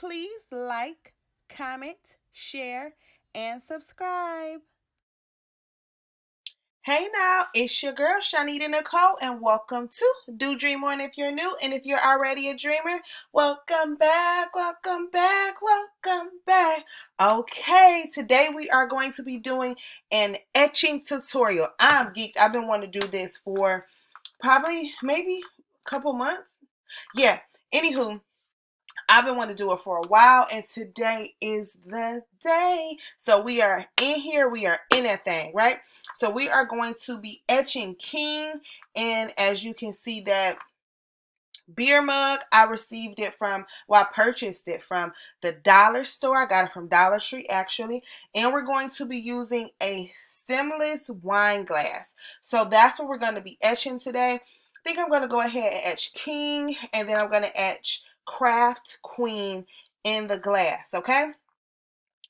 please like, comment, share, and subscribe. Hey now, it's your girl ChonitaNicole, and welcome to Do Dream On if you're new, and if you're already a dreamer, welcome back, welcome back, welcome back. Okay, today we are going to be doing an etching tutorial. I'm geeked. I've been wanting to do this for probably maybe a couple months. Yeah, anywho. I've been wanting to do it for a while, and today is the day. So we are in here, we are in that thing, right? So we are going to be etching King, and as you can see that beer mug, I received it from, well, I purchased it from the dollar store. I got it from Dollar Tree actually, and we're going to be using a stemless wine glass. So that's what we're going to be etching today. I think I'm going to go ahead and etch King, and then I'm going to etch Craft Queen in the glass, okay?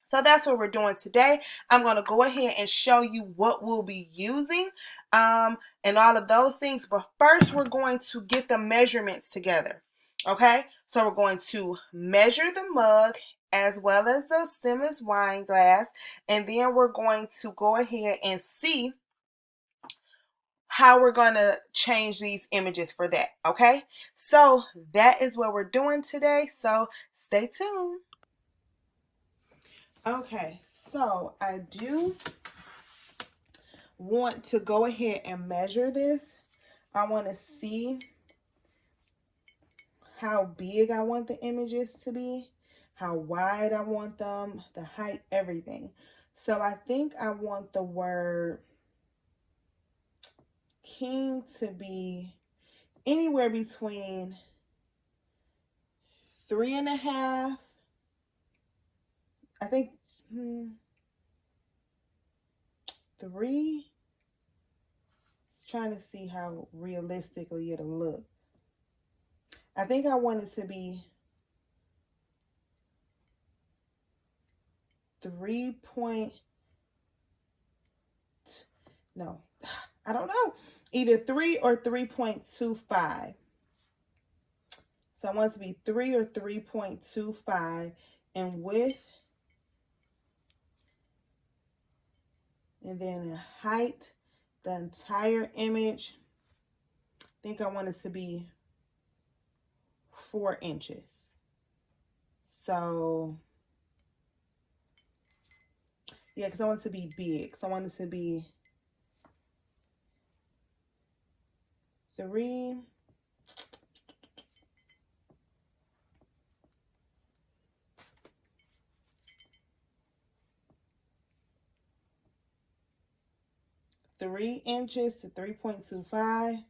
So that's what we're doing today. I'm going to go ahead and show you what we'll be using and all of those things. But first, we're going to get the measurements together. Okay, so we're going to measure the mug as well as the stemless wine glass. And then we're going to go ahead and see how we're going to change these images for that. Okay, so that is what we're doing today. So stay tuned. Okay, so I do want to go ahead and measure this. I want to see how big I want the images to be, how wide I want them, the height, everything. So I think I want the word King to be anywhere between 3.5. I think 3. Trying to see how realistically it'll look. I think I want it to be 3 point, no, I don't know, either 3 or 3.25. So I want it to be 3 or 3.25 in width, and then in height, the entire image, I think I want it to be 4 inches. So yeah, because I want it to be big. So I want it to be 3. Inches to 3.25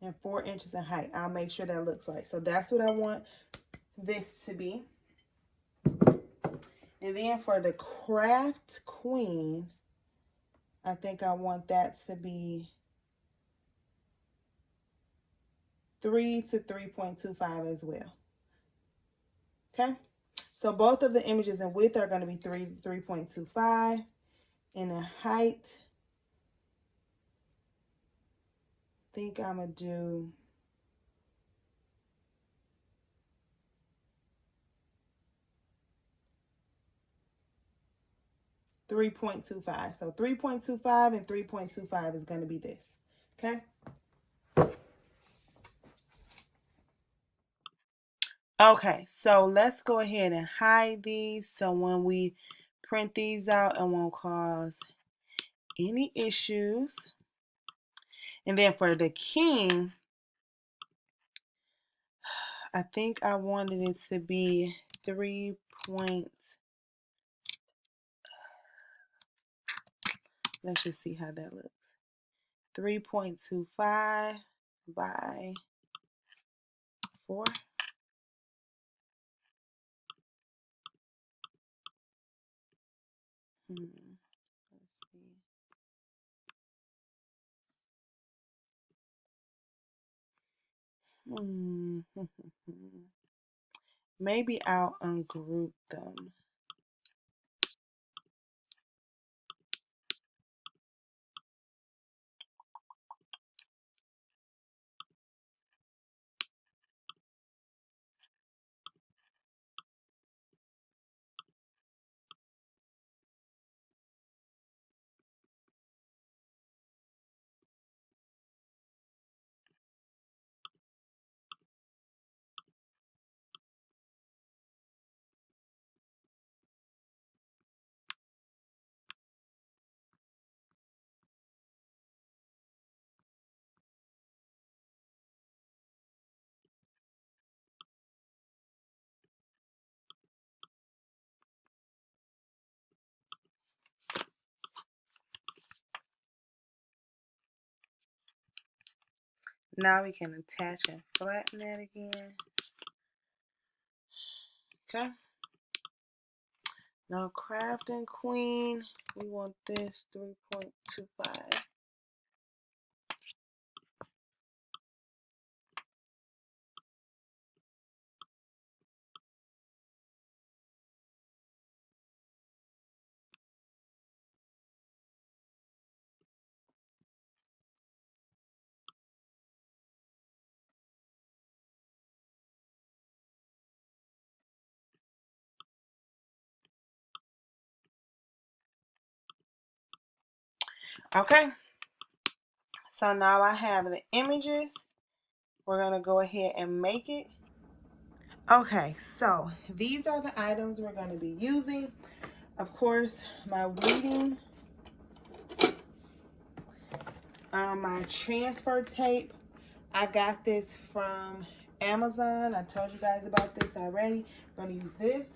and 4 inches in height. I'll make sure that looks right. So that's what I want this to be. And then for the Craft Queen, I think I want that to be 3 to 3.25 as well. Okay, so both of the images in width are going to be 3 to 3.25. And in height, I think I'm going to do 3.25. So 3.25 and 3.25 is going to be this. Okay. Okay, so let's go ahead and hide these so when we print these out, it won't cause any issues. And then for the King, I think I wanted it to be 3 point. Let's just see how that looks. 3.25 by 4. Let's see. Maybe I'll ungroup them. Now we can attach and flatten that again. Okay. Now Crafting Queen, we want this 3.25. Okay, so now I have the images. We're going to go ahead and make it. Okay, so these are the items we're going to be using. Of course, my weeding, my transfer tape. I got this from Amazon. I told you guys about this already. I'm going to use this.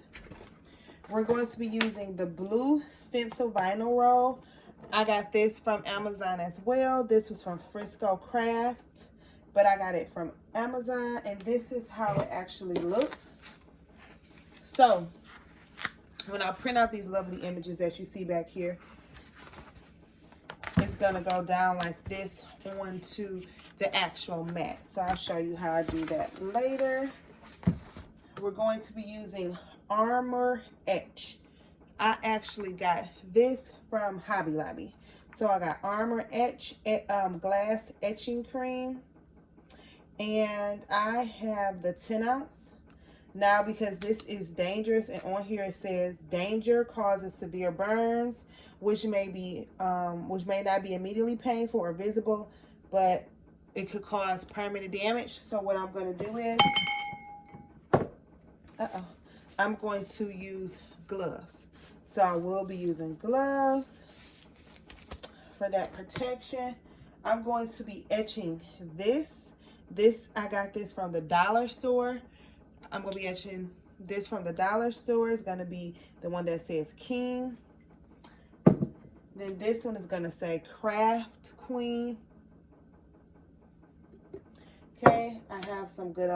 We're going to be using the blue stencil vinyl roll. I got this from Amazon as well. This was from Frisco Craft, but I got it from Amazon, and this is how it actually looks. So when I print out these lovely images that you see back here, it's gonna go down like this onto the actual mat. So I'll show you how I do that later. We're going to be using Armour Etch. I actually got this from Hobby Lobby. So I got Armour Etch Glass Etching Cream. And I have the 10 ounce. Now, because this is dangerous, and on here it says danger causes severe burns, which may not be immediately painful or visible, but it could cause permanent damage. So what I'm going to do is, I'm going to use gloves. So I will be using gloves for that protection. I'm going to be etching this. I got this from the dollar store. I'm going to be etching this from the dollar store. It's going to be the one that says King. Then this one is going to say Craft Queen. Okay, I have some good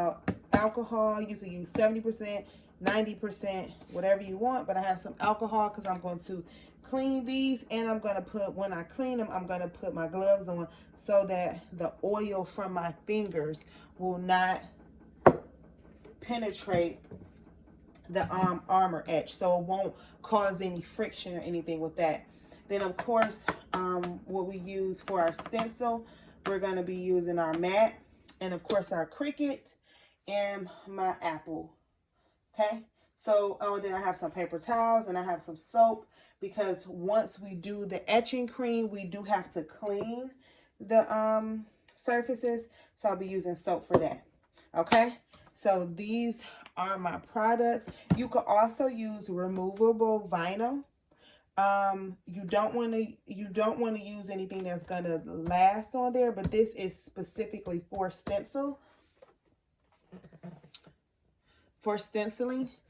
alcohol. You can use 70%, 90%, whatever you want, but I have some alcohol because I'm going to clean these, and I'm going to put, when I clean them, I'm going to put my gloves on so that the oil from my fingers will not penetrate the Armour Etch, so it won't cause any friction or anything with that. Then of course, what we use for our stencil, we're going to be using our mat, and of course our Cricut and my Apple. Okay, so then I have some paper towels and I have some soap, because once we do the etching cream, we do have to clean the surfaces, so I'll be using soap for that. Okay, so these are my products. You could also use removable vinyl. You don't want to use anything that's gonna last on there, but this is specifically for stenciling.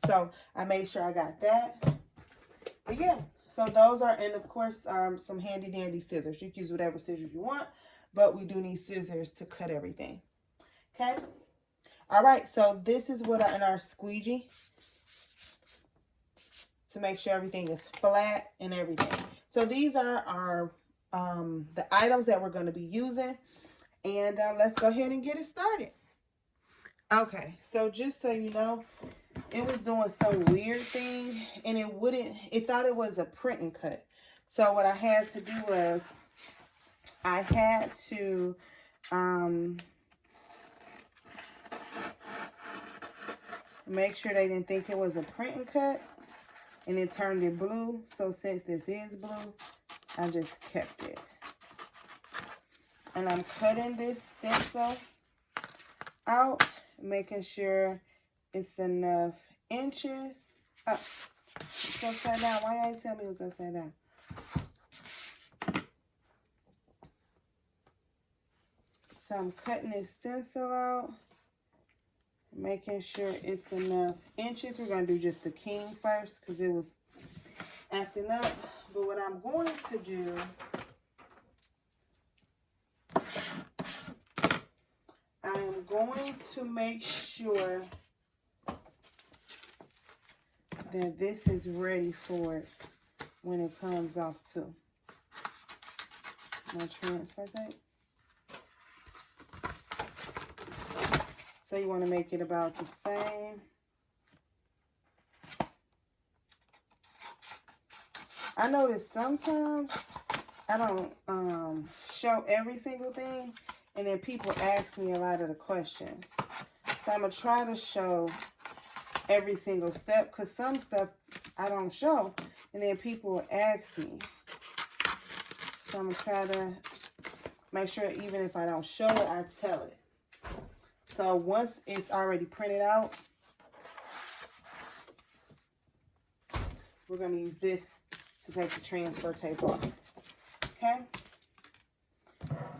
So I made sure I got that. But yeah, so those are, and of course some handy dandy scissors. You can use whatever scissors you want, but we do need scissors to cut everything. Okay, all right, so this is what in our squeegee to make sure everything is flat and everything. So these are our the items that we're going to be using, and let's go ahead and get it started. Okay, so just so you know, it was doing some weird thing, and it thought it was a print and cut. So what I had to do was I had to make sure they didn't think it was a print and cut, and it turned it blue. So since this is blue, I just kept it. And I'm cutting this stencil out, making sure it's enough inches. Oh, it's upside down. Why y'all tell me it was upside down? So I'm cutting this stencil out, making sure it's enough inches. We're going to do just the king first because it was acting up. But what I'm going to do going to make sure that this is ready for it when it comes off too. My transfer tape. So you want to make it about the same. I notice sometimes I don't show every single thing, and then people ask me a lot of the questions. So I'm going to try to show every single step, because some stuff I don't show, and then people will ask me. So I'm going to try to make sure even if I don't show it, I tell it. So once it's already printed out, we're going to use this to take the transfer tape off. Okay?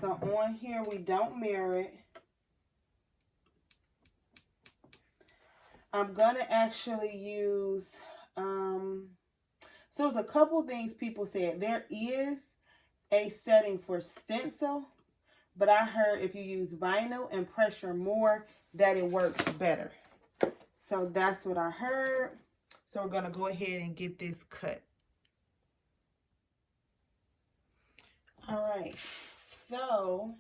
So on here, we don't mirror it. I'm going to actually use, so there's a couple things people said. There is a setting for stencil, but I heard if you use vinyl and pressure more, that it works better. So that's what I heard. So we're going to go ahead and get this cut. All right, so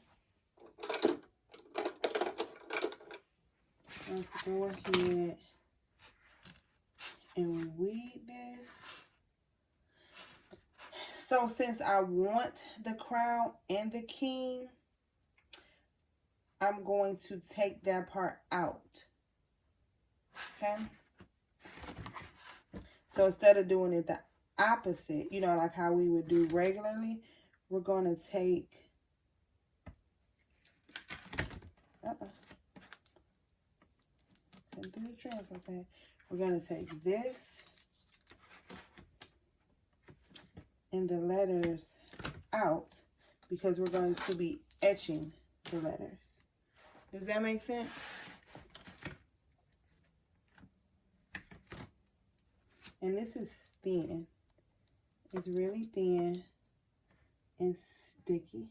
let's go ahead and weed this. So since I want the crown and the king, I'm going to take that part out. Okay? So instead of doing it the opposite, you know, like how we would do regularly, we're going to take, and do the transfer thing. We're going to take this and the letters out, because we're going to be etching the letters. Does that make sense? And this is thin. It's really thin and sticky.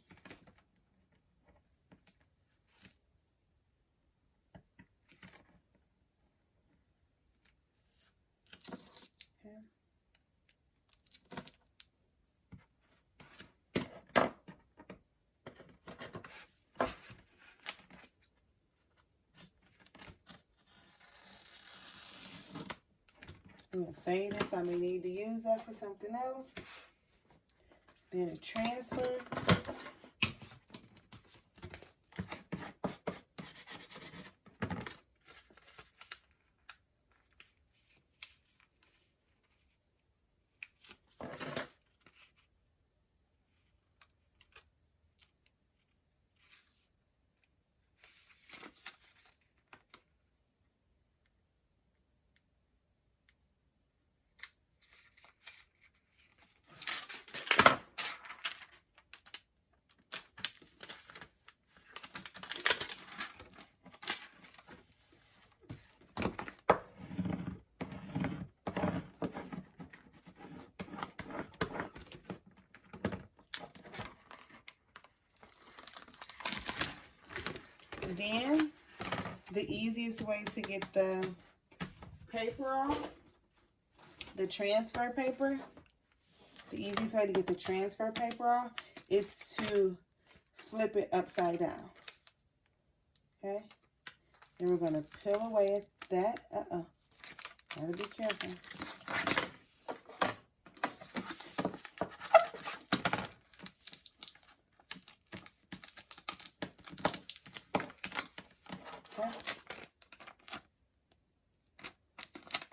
Okay. I'm going to save this. I may need to use that for something else. Then a transfer. Then the easiest way to get the paper off, the transfer paper, the easiest way to get the transfer paper off is to flip it upside down. Okay? And we're going to peel away at that. Gotta be careful.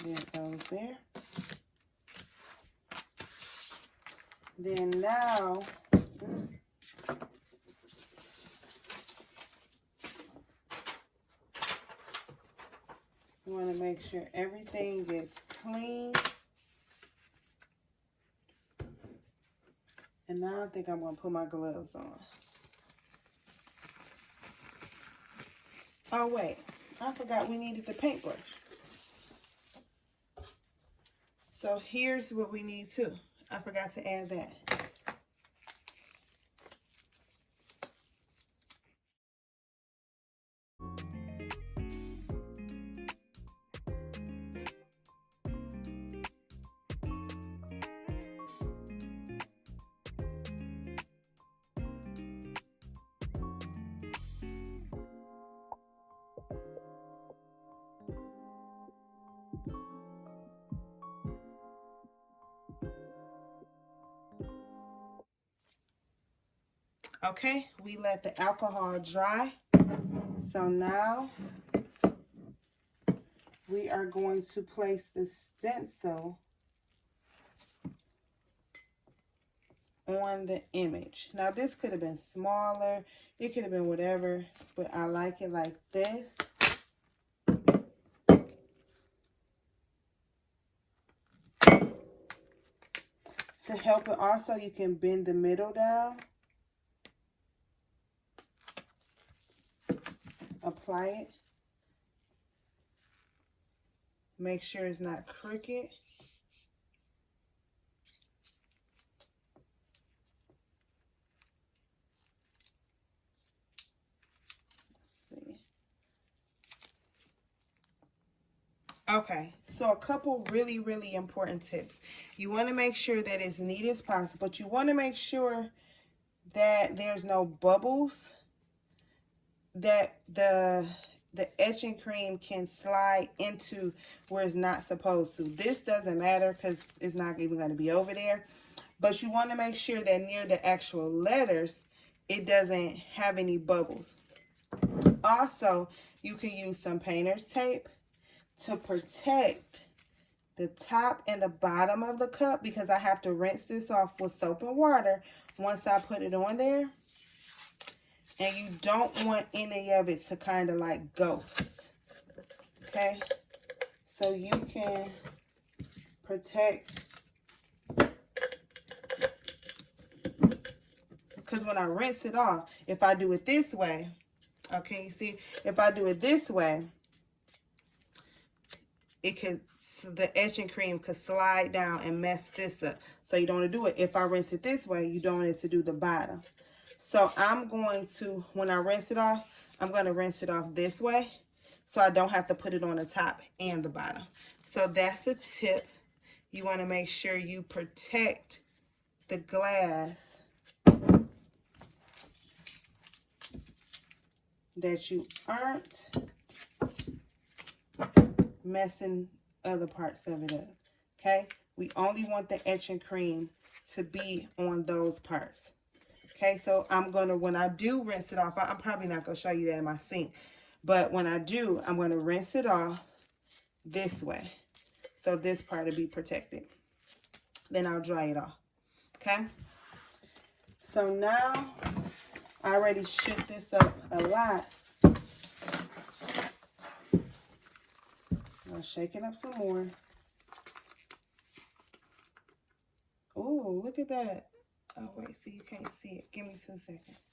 There it goes there. Then now, we want to make sure everything is clean. And now I think I'm going to put my gloves on. Oh wait, I forgot we needed the paintbrush. So here's what we need too. I forgot to add that. Okay, we let the alcohol dry. So now we are going to place the stencil on the image. Now this could have been smaller, it could have been whatever, but I like it like this. To help it also, you can bend the middle down. Apply it. Make sure it's not crooked. Let's see. Okay, so a couple really important tips. You want to make sure that it's neat as possible, but you want to make sure that there's no bubbles, that the etching cream can slide into where it's not supposed to. This doesn't matter because it's not even going to be over there, but you want to make sure that near the actual letters it doesn't have any bubbles. Also, you can use some painter's tape to protect the top and the bottom of the cup, because I have to rinse this off with soap and water once I put it on there. And you don't want any of it to kind of like ghost. Okay? So you can protect. Because when I rinse it off, if I do it this way, okay, you see, if I do it this way, the etching cream could slide down and mess this up. So you don't want to do it. If I rinse it this way, you don't want it to do the bottom. So I'm going to, when I rinse it off, I'm going to rinse it off this way, so I don't have to put it on the top and the bottom. So that's a tip. You want to make sure you protect the glass that you aren't messing other parts of it up. Okay, we only want the etching cream to be on those parts. Okay, so I'm gonna, when I do rinse it off, I'm probably not gonna show you that in my sink, but when I do, I'm gonna rinse it off this way, so this part will be protected. Then I'll dry it off. Okay, so now I already shook this up a lot. I'll shake it up some more. Oh, look at that. Oh, wait, see, you can't see it. Give me 2 seconds.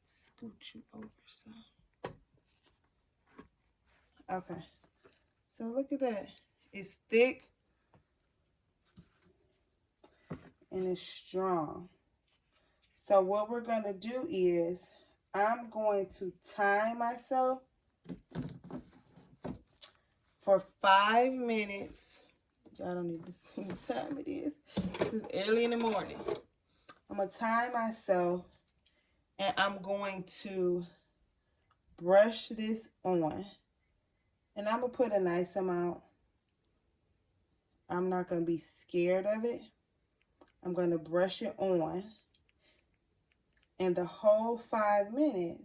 Scoot you over some. Okay. So look at that. It's thick and it's strong. So what we're going to do is I'm going to time myself for 5 minutes. Y'all don't need to see what time it is. This is early in the morning. I'm going to time myself, and I'm going to brush this on. And I'm going to put a nice amount. I'm not going to be scared of it. I'm going to brush it on. And the whole 5 minutes,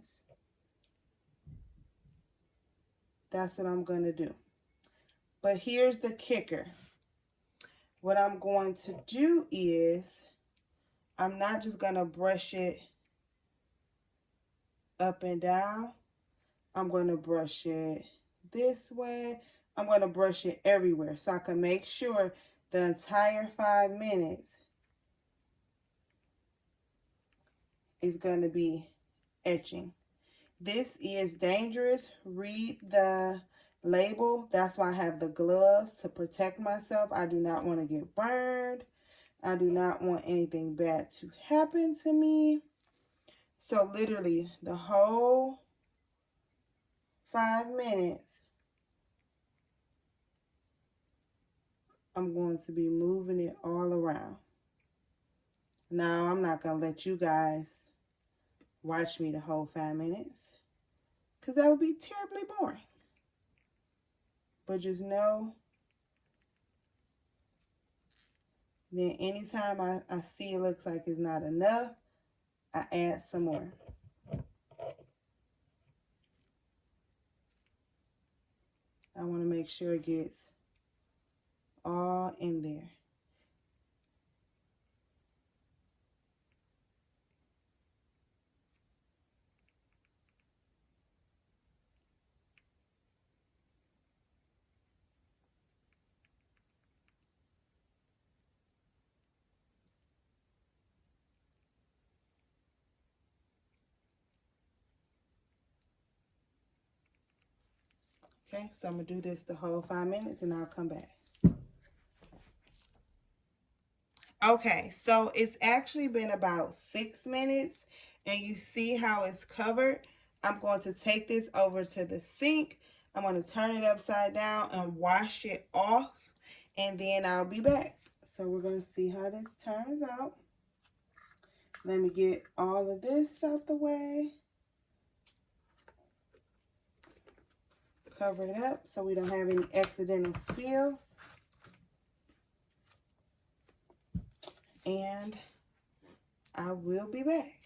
that's what I'm going to do. But here's the kicker. What I'm going to do is, I'm not just going to brush it up and down. I'm going to brush it this way. I'm going to brush it everywhere so I can make sure the entire 5 minutes is going to be etching. This is dangerous. Read the label. That's why I have the gloves, to protect myself. I do not want to get burned. I do not want anything bad to happen to me. So literally the whole 5 minutes, I'm going to be moving it all around. Now, I'm not going to let you guys watch me the whole 5 minutes, because that would be terribly boring. But just know, then anytime I see it looks like it's not enough, I add some more. I want to make sure it gets all in there. Okay, so I'm going to do this the whole 5 minutes and I'll come back. Okay, so it's actually been about 6 minutes and you see how it's covered. I'm going to take this over to the sink. I'm going to turn it upside down and wash it off, and then I'll be back. So we're going to see how this turns out. Let me get all of this out the way. Cover it up so we don't have any accidental spills. And I will be back.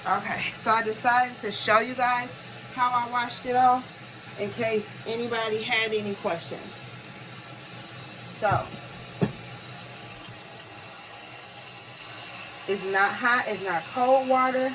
Okay, so I decided to show you guys how I washed it off in case anybody had any questions. So, it's not hot, it's not cold water.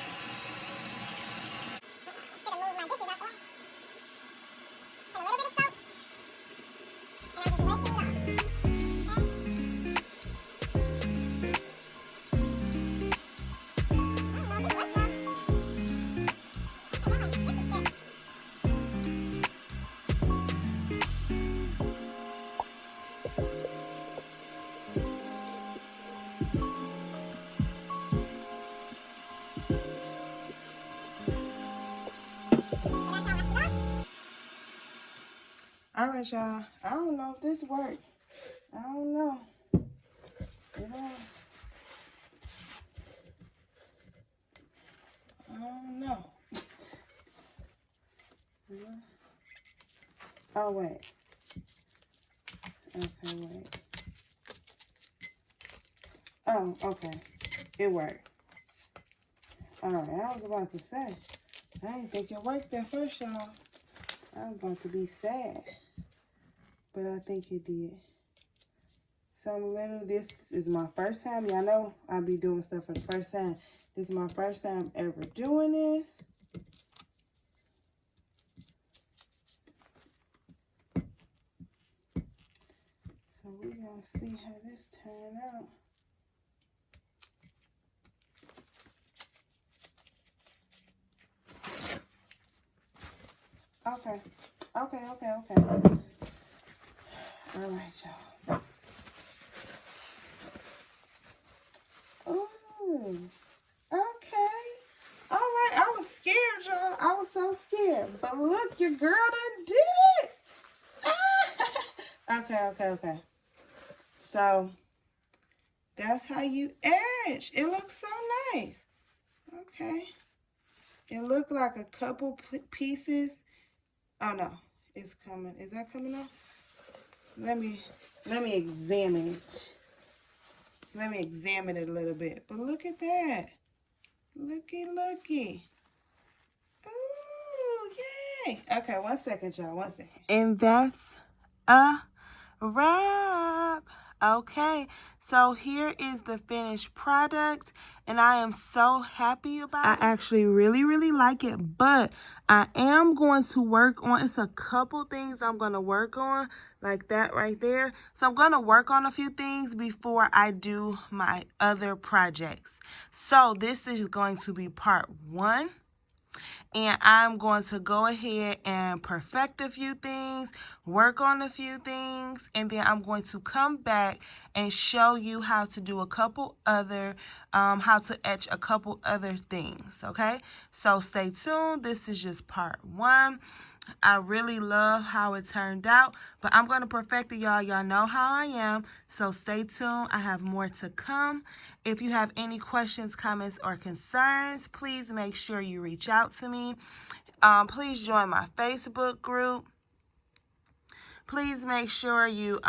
All right, y'all. I don't know if this worked. I don't know. I don't know. Oh, wait. Okay, wait. Oh, okay. It worked. All right, I was about to say, I didn't think it worked at first, y'all. I was about to be sad, but I think it did. So this is my first time. Y'all know I'll be doing stuff for the first time. This is my first time ever doing this. So we're gonna see how this turn out. Okay. All right, y'all. Ooh. Okay. All right. I was scared, y'all. I was so scared. But look, your girl done did it. Okay. So that's how you etch. It looks so nice. Okay. It looked like a couple pieces. Oh no, it's coming. Is that coming off? Let me examine it. Let me examine it a little bit. But look at that. Looky. Ooh, yay. Okay, 1 second, y'all. 1 second. And that's a wrap. Okay, so here is the finished product, and I am so happy about it. I actually really like it, but I am going to work on, it's a couple things I'm going to work on, like that right there. So I'm going to work on a few things before I do my other projects. So this is going to be part 1. And I'm going to go ahead and perfect a few things, work on a few things, and then I'm going to come back and show you how to do a couple other, how to etch a couple other things, okay? So stay tuned. This is just part 1. I really love how it turned out, but I'm going to perfect it, y'all. Y'all know how I am, so stay tuned. I have more to come. If you have any questions, comments, or concerns, please make sure you reach out to me. Please join my Facebook group. Please make sure you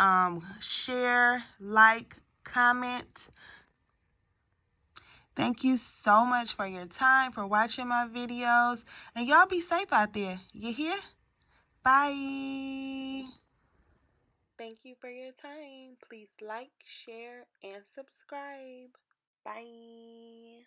share, like, comment, Thank you so much for your time, for watching my videos. And y'all be safe out there. You hear? Bye. Thank you for your time. Please like, share, and subscribe. Bye.